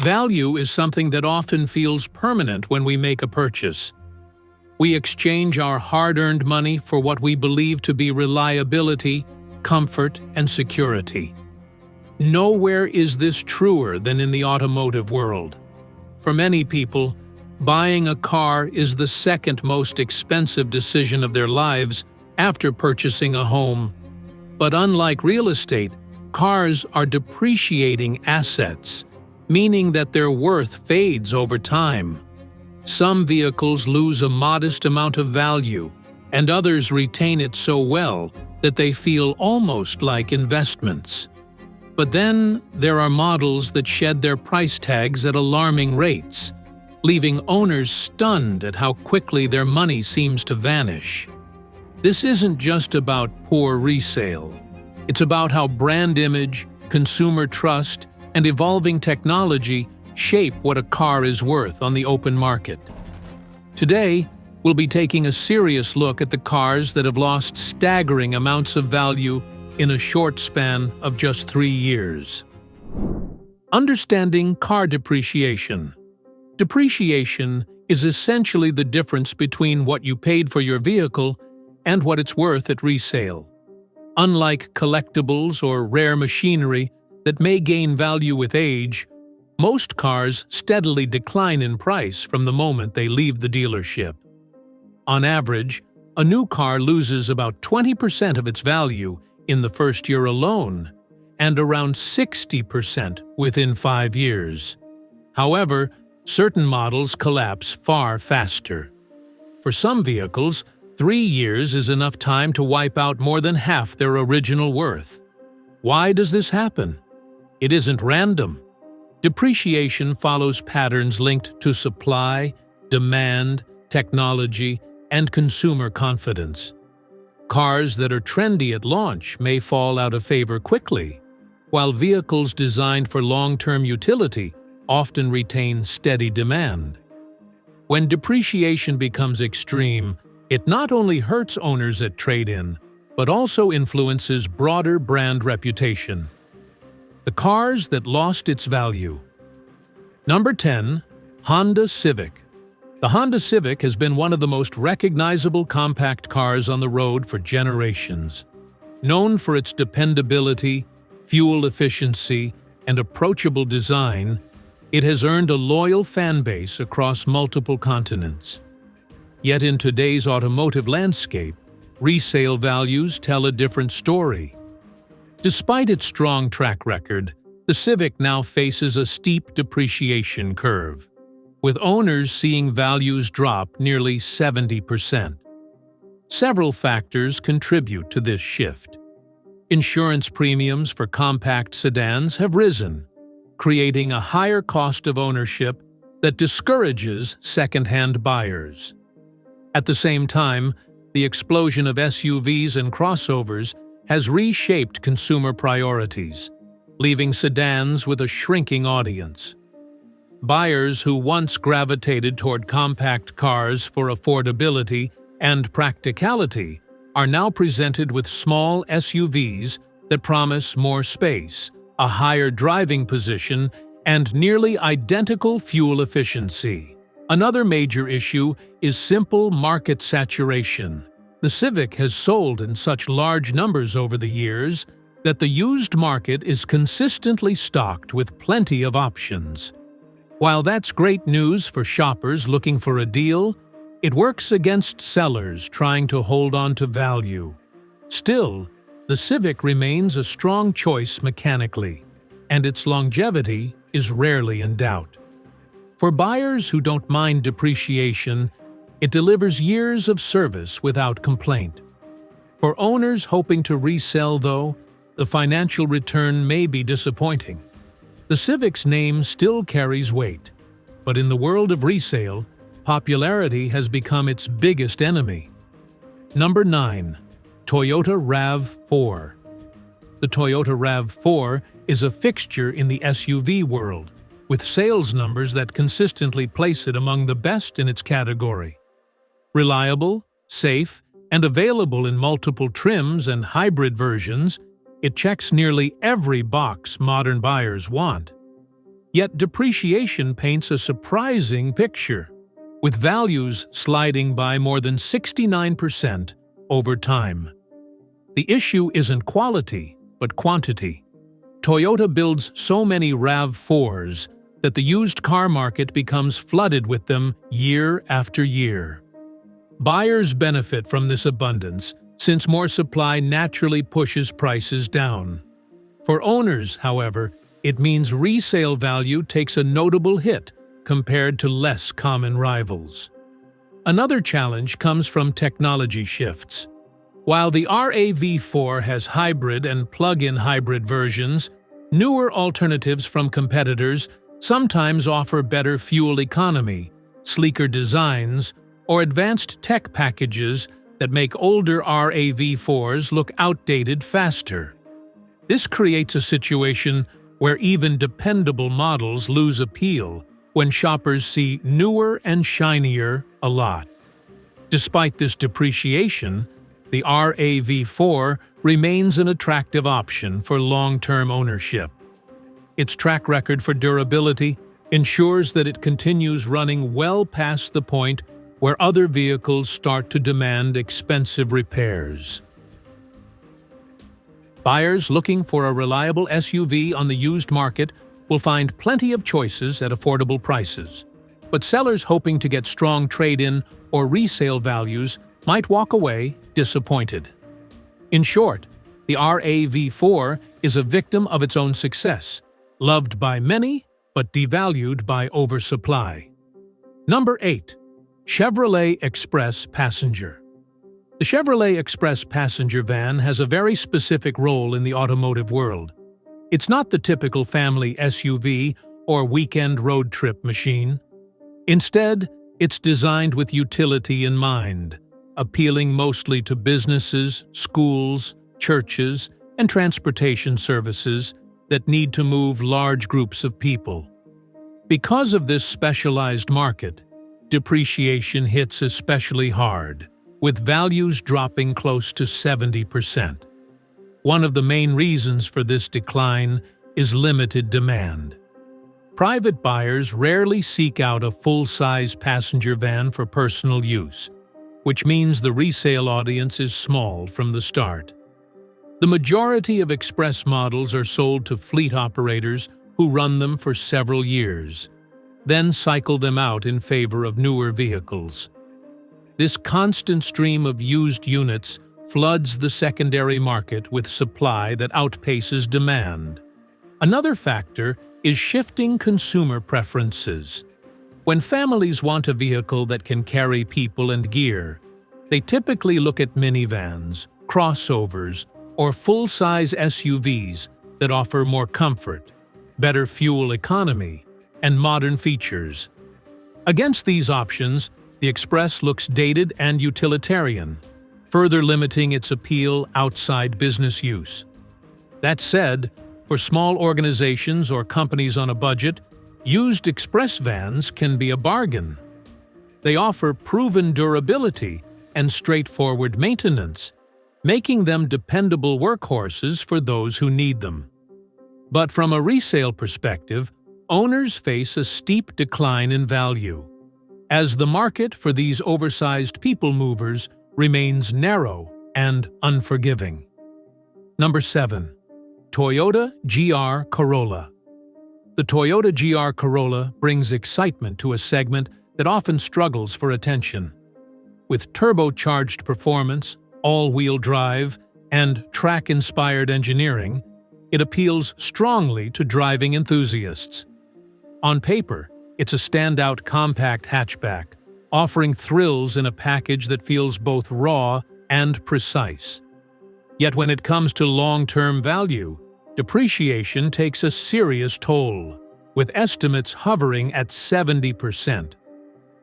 Value is something that often feels permanent when we make a purchase. We exchange our hard-earned money for what we believe to be reliability, comfort, and security. Nowhere is this truer than in the automotive world. For many people, buying a car is the second most expensive decision of their lives after purchasing a home. But unlike real estate, cars are depreciating assets, meaning that their worth fades over time. Some vehicles lose a modest amount of value, and others retain it so well that they feel almost like investments. But then there are models that shed their price tags at alarming rates, leaving owners stunned at how quickly their money seems to vanish. This isn't just about poor resale. It's about how brand image, consumer trust, and evolving technology shape what a car is worth on the open market. Today, we'll be taking a serious look at the cars that have lost staggering amounts of value in a short span of just 3 years. Understanding car depreciation. Depreciation is essentially the difference between what you paid for your vehicle and what it's worth at resale. Unlike collectibles or rare machinery that may gain value with age, most cars steadily decline in price from the moment they leave the dealership. On average, a new car loses about 20% of its value in the first year alone, and around 60% within 5 years. However, certain models collapse far faster. For some vehicles, 3 years is enough time to wipe out more than half their original worth. Why does this happen? It isn't random. Depreciation follows patterns linked to supply, demand, technology, and consumer confidence. Cars that are trendy at launch may fall out of favor quickly, while vehicles designed for long-term utility often retain steady demand. When depreciation becomes extreme, it not only hurts owners at trade-in, but also influences broader brand reputation. The cars that lost its value. Number 10. Honda Civic. The Honda Civic has been one of the most recognizable compact cars on the road for generations. Known for its dependability, fuel efficiency, and approachable design, it has earned a loyal fan base across multiple continents. Yet in today's automotive landscape, resale values tell a different story. Despite its strong track record, the Civic now faces a steep depreciation curve, with owners seeing values drop nearly 70%. Several factors contribute to this shift. Insurance premiums for compact sedans have risen, creating a higher cost of ownership that discourages second-hand buyers. At the same time, the explosion of SUVs and crossovers has reshaped consumer priorities, leaving sedans with a shrinking audience. Buyers who once gravitated toward compact cars for affordability and practicality are now presented with small SUVs that promise more space, a higher driving position, and nearly identical fuel efficiency. Another major issue is simple market saturation. The Civic has sold in such large numbers over the years that the used market is consistently stocked with plenty of options. While that's great news for shoppers looking for a deal, it works against sellers trying to hold on to value. Still, the Civic remains a strong choice mechanically, and its longevity is rarely in doubt. For buyers who don't mind depreciation, it delivers years of service without complaint. For owners hoping to resell, though, the financial return may be disappointing. The Civic's name still carries weight, but in the world of resale, popularity has become its biggest enemy. Number 9. Toyota RAV4. The Toyota RAV4 is a fixture in the SUV world, with sales numbers that consistently place it among the best in its category. Reliable, safe, and available in multiple trims and hybrid versions, it checks nearly every box modern buyers want. Yet depreciation paints a surprising picture, with values sliding by more than 69% over time. The issue isn't quality, but quantity. Toyota builds so many RAV4s that the used car market becomes flooded with them year after year. Buyers benefit from this abundance since more supply naturally pushes prices down. For owners, however, it means resale value takes a notable hit compared to less common rivals. Another challenge comes from technology shifts. While the RAV4 has hybrid and plug-in hybrid versions, newer alternatives from competitors sometimes offer better fuel economy, sleeker designs, or advanced tech packages that make older RAV4s look outdated faster. This creates a situation where even dependable models lose appeal when shoppers see newer and shinier a lot. Despite this depreciation, the RAV4 remains an attractive option for long-term ownership. Its track record for durability ensures that it continues running well past the point where other vehicles start to demand expensive repairs. Buyers looking for a reliable SUV on the used market will find plenty of choices at affordable prices, but sellers hoping to get strong trade-in or resale values might walk away disappointed. In short, the RAV4 is a victim of its own success, loved by many but devalued by oversupply. Number 8. Chevrolet Express Passenger. The Chevrolet Express passenger van has a very specific role in the automotive world. It's not the typical family SUV or weekend road trip machine. Instead, it's designed with utility in mind, appealing mostly to businesses, schools, churches, and transportation services that need to move large groups of people. Because of this specialized market, depreciation hits especially hard, with values dropping close to 70%. One of the main reasons for this decline is limited demand. Private buyers rarely seek out a full-size passenger van for personal use, which means the resale audience is small from the start. The majority of Express models are sold to fleet operators who run them for several years, then cycle them out in favor of newer vehicles. This constant stream of used units floods the secondary market with supply that outpaces demand. Another factor is shifting consumer preferences. When families want a vehicle that can carry people and gear, they typically look at minivans, crossovers, or full-size SUVs that offer more comfort, better fuel economy, and modern features. Against these options, the Express looks dated and utilitarian, further limiting its appeal outside business use. That said, for small organizations or companies on a budget, used Express vans can be a bargain. They offer proven durability and straightforward maintenance, making them dependable workhorses for those who need them. But from a resale perspective, owners face a steep decline in value, as the market for these oversized people movers remains narrow and unforgiving. Number 7. Toyota GR Corolla. The Toyota GR Corolla brings excitement to a segment that often struggles for attention. With turbocharged performance, all-wheel drive, and track-inspired engineering, it appeals strongly to driving enthusiasts. On paper, it's a standout compact hatchback, offering thrills in a package that feels both raw and precise. Yet when it comes to long-term value, depreciation takes a serious toll, with estimates hovering at 70%.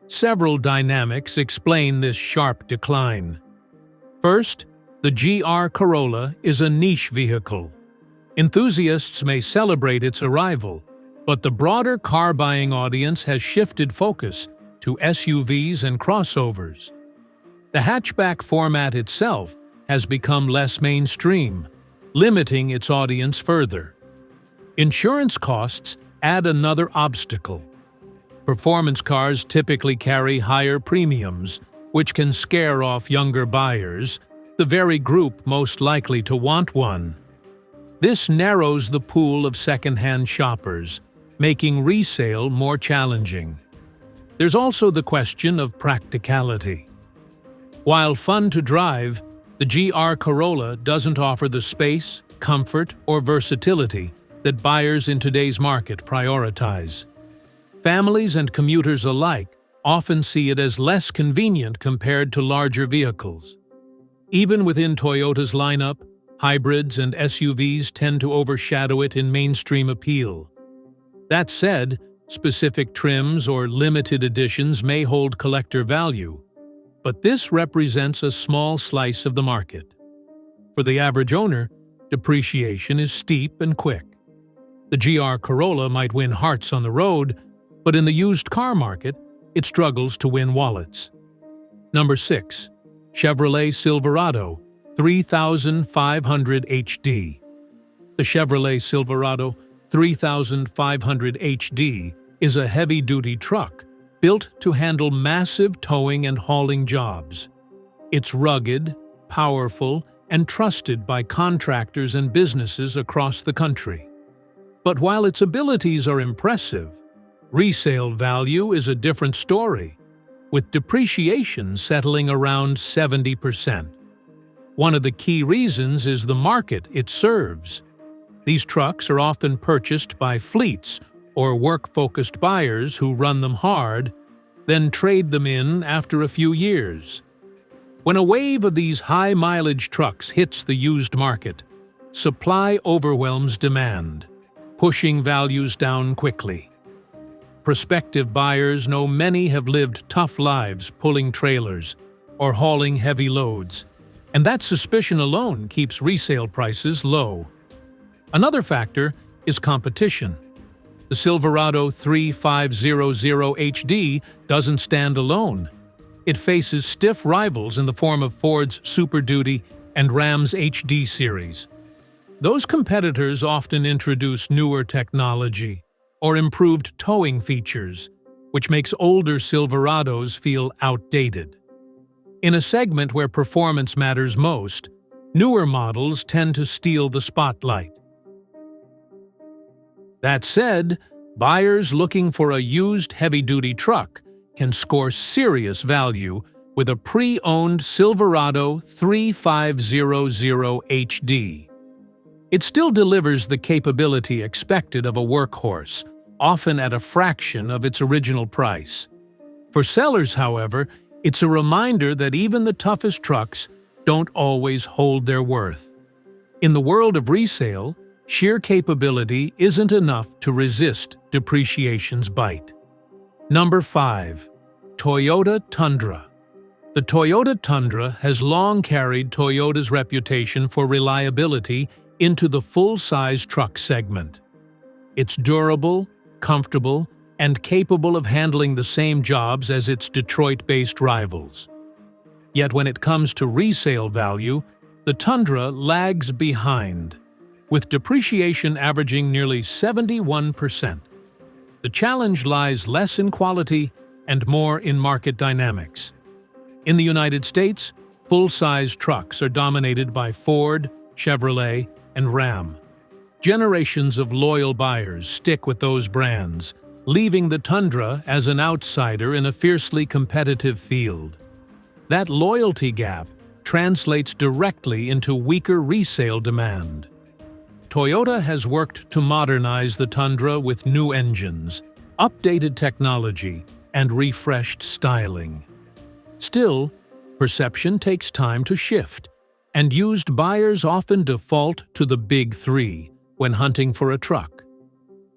Several dynamics explain this sharp decline. First, the GR Corolla is a niche vehicle. Enthusiasts may celebrate its arrival, but the broader car-buying audience has shifted focus to SUVs and crossovers. The hatchback format itself has become less mainstream, limiting its audience further. Insurance costs add another obstacle. Performance cars typically carry higher premiums, which can scare off younger buyers, the very group most likely to want one. This narrows the pool of second-hand shoppers, making resale more challenging. There's also the question of practicality. While fun to drive, the GR Corolla doesn't offer the space, comfort, or versatility that buyers in today's market prioritize. Families and commuters alike often see it as less convenient compared to larger vehicles. Even within Toyota's lineup, hybrids and SUVs tend to overshadow it in mainstream appeal. That said, specific trims or limited editions may hold collector value, but this represents a small slice of the market. For the average owner, depreciation is steep and quick. The GR Corolla might win hearts on the road, but in the used car market, it struggles to win wallets. Number 6. Chevrolet Silverado 3500 HD. The Chevrolet Silverado 3500 HD is a heavy-duty truck built to handle massive towing and hauling jobs. It's rugged, powerful, and trusted by contractors and businesses across the country. But while its abilities are impressive, resale value is a different story, with depreciation settling around 70%. One of the key reasons is the market it serves. These trucks are often purchased by fleets or work-focused buyers who run them hard, then trade them in after a few years. When a wave of these high-mileage trucks hits the used market, supply overwhelms demand, pushing values down quickly. Prospective buyers know many have lived tough lives pulling trailers or hauling heavy loads, and that suspicion alone keeps resale prices low. Another factor is competition. The Silverado 3500 HD doesn't stand alone. It faces stiff rivals in the form of Ford's Super Duty and Ram's HD series. Those competitors often introduce newer technology or improved towing features, which makes older Silverados feel outdated. In a segment where performance matters most, newer models tend to steal the spotlight. That said, buyers looking for a used heavy-duty truck can score serious value with a pre-owned Silverado 3500 HD. It still delivers the capability expected of a workhorse, often at a fraction of its original price. For sellers, however, it's a reminder that even the toughest trucks don't always hold their worth. In the world of resale, sheer capability isn't enough to resist depreciation's bite. Number 5. Toyota Tundra. The Toyota Tundra has long carried Toyota's reputation for reliability into the full-size truck segment. It's durable, comfortable, and capable of handling the same jobs as its Detroit-based rivals. Yet when it comes to resale value, the Tundra lags behind, with depreciation averaging nearly 71%. The challenge lies less in quality and more in market dynamics. In the United States, full-size trucks are dominated by Ford, Chevrolet, and Ram. Generations of loyal buyers stick with those brands, leaving the Tundra as an outsider in a fiercely competitive field. That loyalty gap translates directly into weaker resale demand. Toyota has worked to modernize the Tundra with new engines, updated technology, and refreshed styling. Still, perception takes time to shift, and used buyers often default to the big three when hunting for a truck.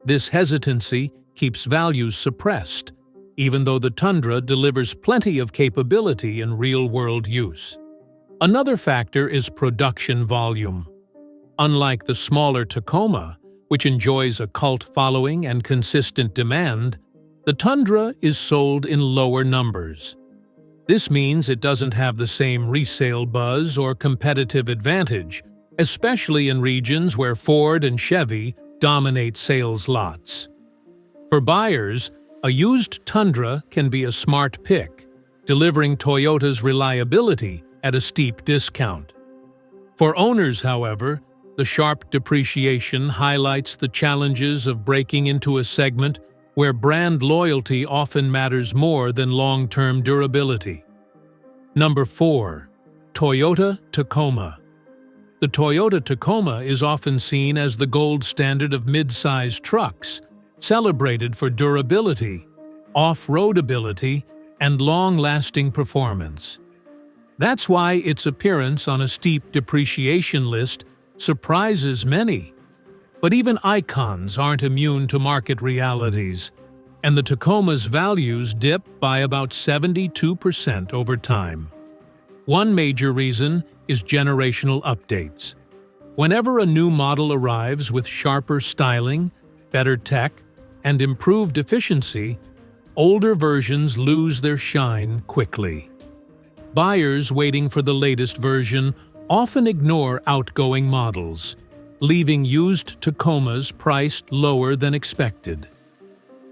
This hesitancy keeps values suppressed, even though the Tundra delivers plenty of capability in real-world use. Another factor is production volume. Unlike the smaller Tacoma, which enjoys a cult following and consistent demand, the Tundra is sold in lower numbers. This means it doesn't have the same resale buzz or competitive advantage, especially in regions where Ford and Chevy dominate sales lots. For buyers, a used Tundra can be a smart pick, delivering Toyota's reliability at a steep discount. For owners, however, the sharp depreciation highlights the challenges of breaking into a segment where brand loyalty often matters more than long-term durability. Number 4. Toyota Tacoma. The Toyota Tacoma is often seen as the gold standard of mid-size trucks, celebrated for durability, off-road ability, and long-lasting performance. That's why its appearance on a steep depreciation list surprises many. But even icons aren't immune to market realities, and the Tacoma's values dip by about 72% over time. One major reason is generational updates. Whenever a new model arrives with sharper styling, better tech, and improved efficiency, older versions lose their shine quickly. Buyers waiting for the latest version often ignore outgoing models, leaving used Tacomas priced lower than expected.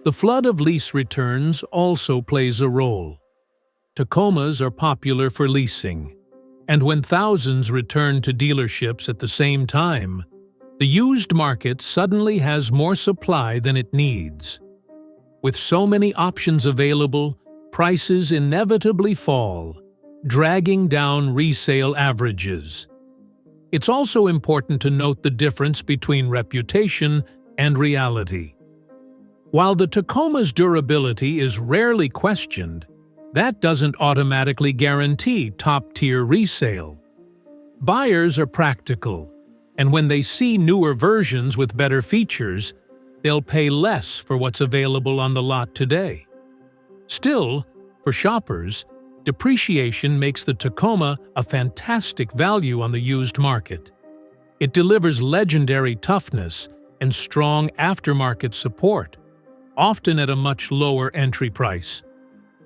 The flood of lease returns also plays a role. Tacomas are popular for leasing, and when thousands return to dealerships at the same time, the used market suddenly has more supply than it needs. With so many options available, prices inevitably fall, dragging down resale averages. It's also important to note the difference between reputation and reality. While the Tacoma's durability is rarely questioned, that doesn't automatically guarantee top-tier resale. Buyers are practical, and when they see newer versions with better features, they'll pay less for what's available on the lot today. Still, for shoppers, depreciation makes the Tacoma a fantastic value on the used market. It delivers legendary toughness and strong aftermarket support, often at a much lower entry price.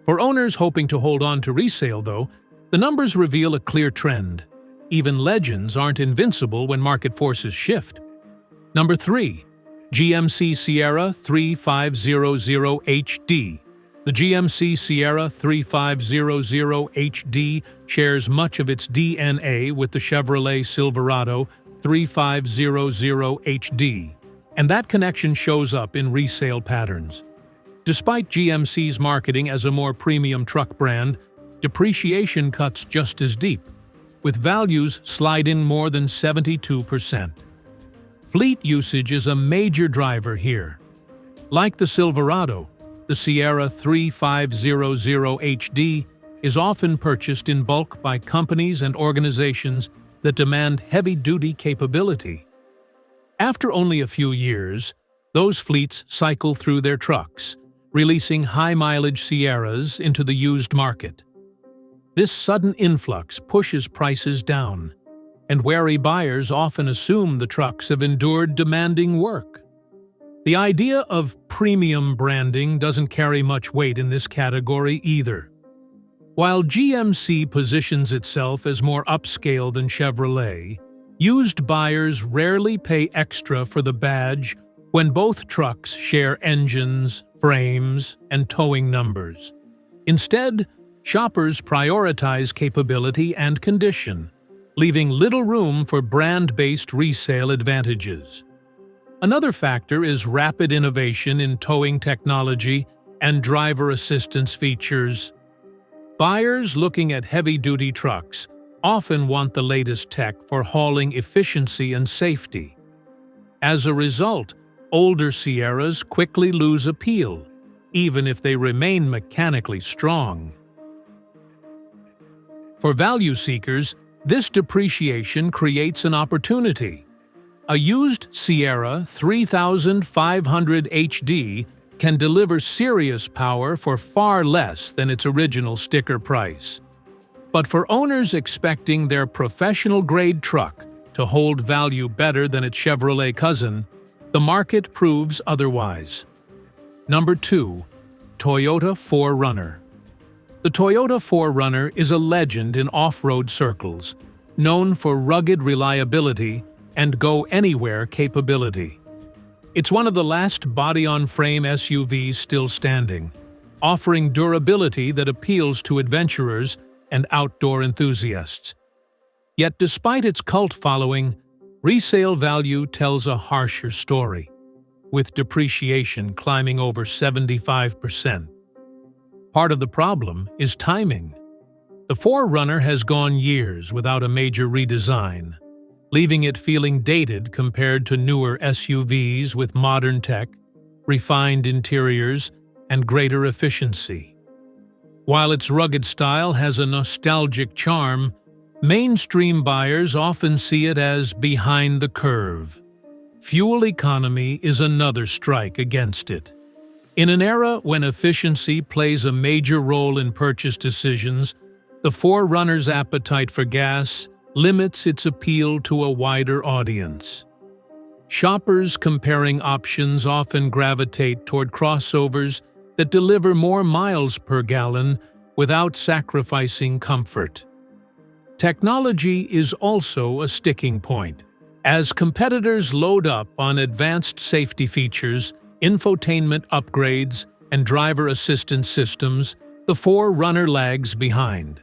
For owners hoping to hold on to resale, though, the numbers reveal a clear trend. Even legends aren't invincible when market forces shift. Number 3. GMC Sierra 3500 HD. The GMC Sierra 3500 HD shares much of its DNA with the Chevrolet Silverado 3500 HD, and that connection shows up in resale patterns. Despite GMC's marketing as a more premium truck brand, depreciation cuts just as deep, with values sliding more than 72%. Fleet usage is a major driver here. Like the Silverado, the Sierra 3500 HD is often purchased in bulk by companies and organizations that demand heavy-duty capability. After only a few years, those fleets cycle through their trucks, releasing high-mileage Sierras into the used market. This sudden influx pushes prices down, and wary buyers often assume the trucks have endured demanding work. The idea of premium branding doesn't carry much weight in this category either. While GMC positions itself as more upscale than Chevrolet, used buyers rarely pay extra for the badge when both trucks share engines, frames, and towing numbers. Instead, shoppers prioritize capability and condition, leaving little room for brand-based resale advantages. Another factor is rapid innovation in towing technology and driver assistance features. Buyers looking at heavy-duty trucks often want the latest tech for hauling efficiency and safety. As a result, older Sierras quickly lose appeal, even if they remain mechanically strong. For value seekers, this depreciation creates an opportunity. A used Sierra 3500 HD can deliver serious power for far less than its original sticker price. But for owners expecting their professional-grade truck to hold value better than its Chevrolet cousin, the market proves otherwise. Number 2. Toyota 4Runner. The Toyota 4Runner is a legend in off-road circles, known for rugged reliability and go-anywhere capability. It's one of the last body-on-frame SUVs still standing, offering durability that appeals to adventurers and outdoor enthusiasts. Yet despite its cult following, resale value tells a harsher story, with depreciation climbing over 75%. Part of the problem is timing. The 4Runner has gone years without a major redesign, leaving it feeling dated compared to newer SUVs with modern tech, refined interiors, and greater efficiency. While its rugged style has a nostalgic charm, mainstream buyers often see it as behind the curve. Fuel economy is another strike against it. In an era when efficiency plays a major role in purchase decisions, the 4Runner's appetite for gas limits its appeal to a wider audience. Shoppers comparing options often gravitate toward crossovers that deliver more miles per gallon without sacrificing comfort. Technology is also a sticking point. As competitors load up on advanced safety features, infotainment upgrades, and driver assistance systems, the 4Runner lags behind.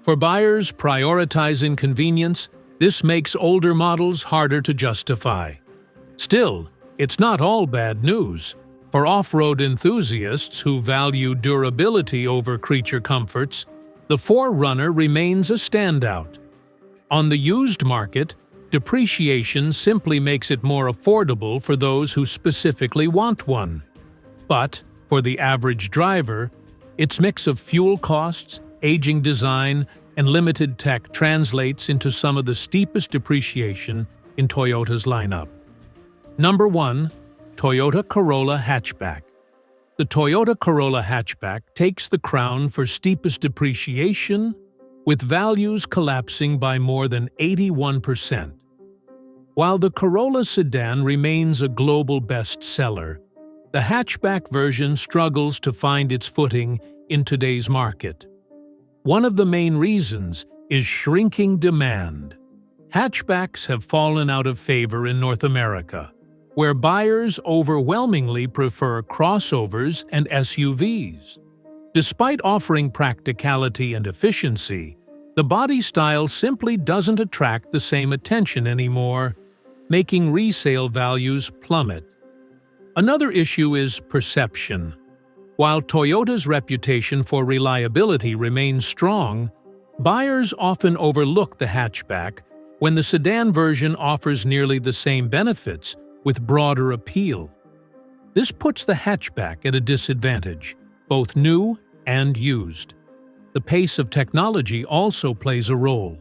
For buyers prioritizing convenience, this makes older models harder to justify. Still, it's not all bad news. For off-road enthusiasts who value durability over creature comforts, the 4Runner remains a standout. On the used market, depreciation simply makes it more affordable for those who specifically want one. But, for the average driver, its mix of fuel costs, aging design, and limited tech translates into some of the steepest depreciation in Toyota's lineup. Number 1. Toyota Corolla Hatchback. The Toyota Corolla Hatchback takes the crown for steepest depreciation, with values collapsing by more than 81%. While the Corolla sedan remains a global bestseller, the hatchback version struggles to find its footing in today's market. One of the main reasons is shrinking demand. Hatchbacks have fallen out of favor in North America, where buyers overwhelmingly prefer crossovers and SUVs. Despite offering practicality and efficiency, the body style simply doesn't attract the same attention anymore, making resale values plummet. Another issue is perception. While Toyota's reputation for reliability remains strong, buyers often overlook the hatchback when the sedan version offers nearly the same benefits with broader appeal. This puts the hatchback at a disadvantage, both new and used. The pace of technology also plays a role.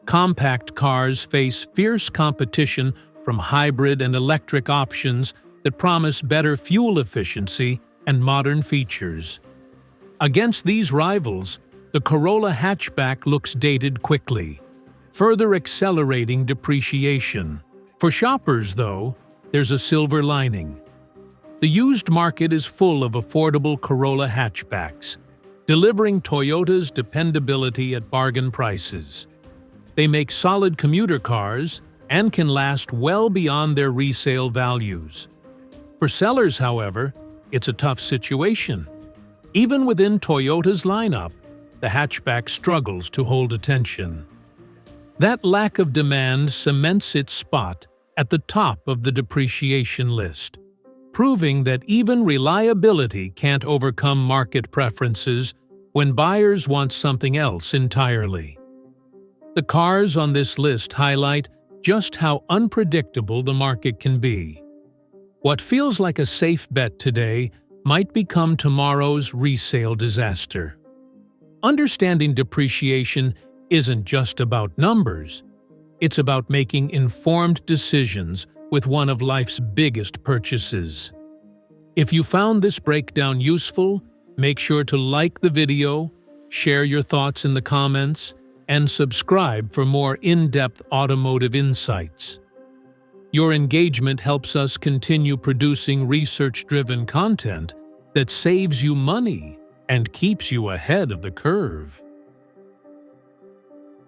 Compact cars face fierce competition from hybrid and electric options that promise better fuel efficiency and modern features. Against these rivals, the Corolla hatchback looks dated quickly, further accelerating depreciation. For shoppers, though, there's a silver lining. The used market is full of affordable Corolla hatchbacks, delivering Toyota's dependability at bargain prices. They make solid commuter cars and can last well beyond their resale values. For sellers, however, it's a tough situation. Even within Toyota's lineup, the hatchback struggles to hold attention. That lack of demand cements its spot at the top of the depreciation list, proving that even reliability can't overcome market preferences when buyers want something else entirely. The cars on this list highlight just how unpredictable the market can be. What feels like a safe bet today might become tomorrow's resale disaster. Understanding depreciation isn't just about numbers. It's about making informed decisions with one of life's biggest purchases. If you found this breakdown useful, make sure to like the video, share your thoughts in the comments, and subscribe for more in-depth automotive insights. Your engagement helps us continue producing research-driven content that saves you money and keeps you ahead of the curve.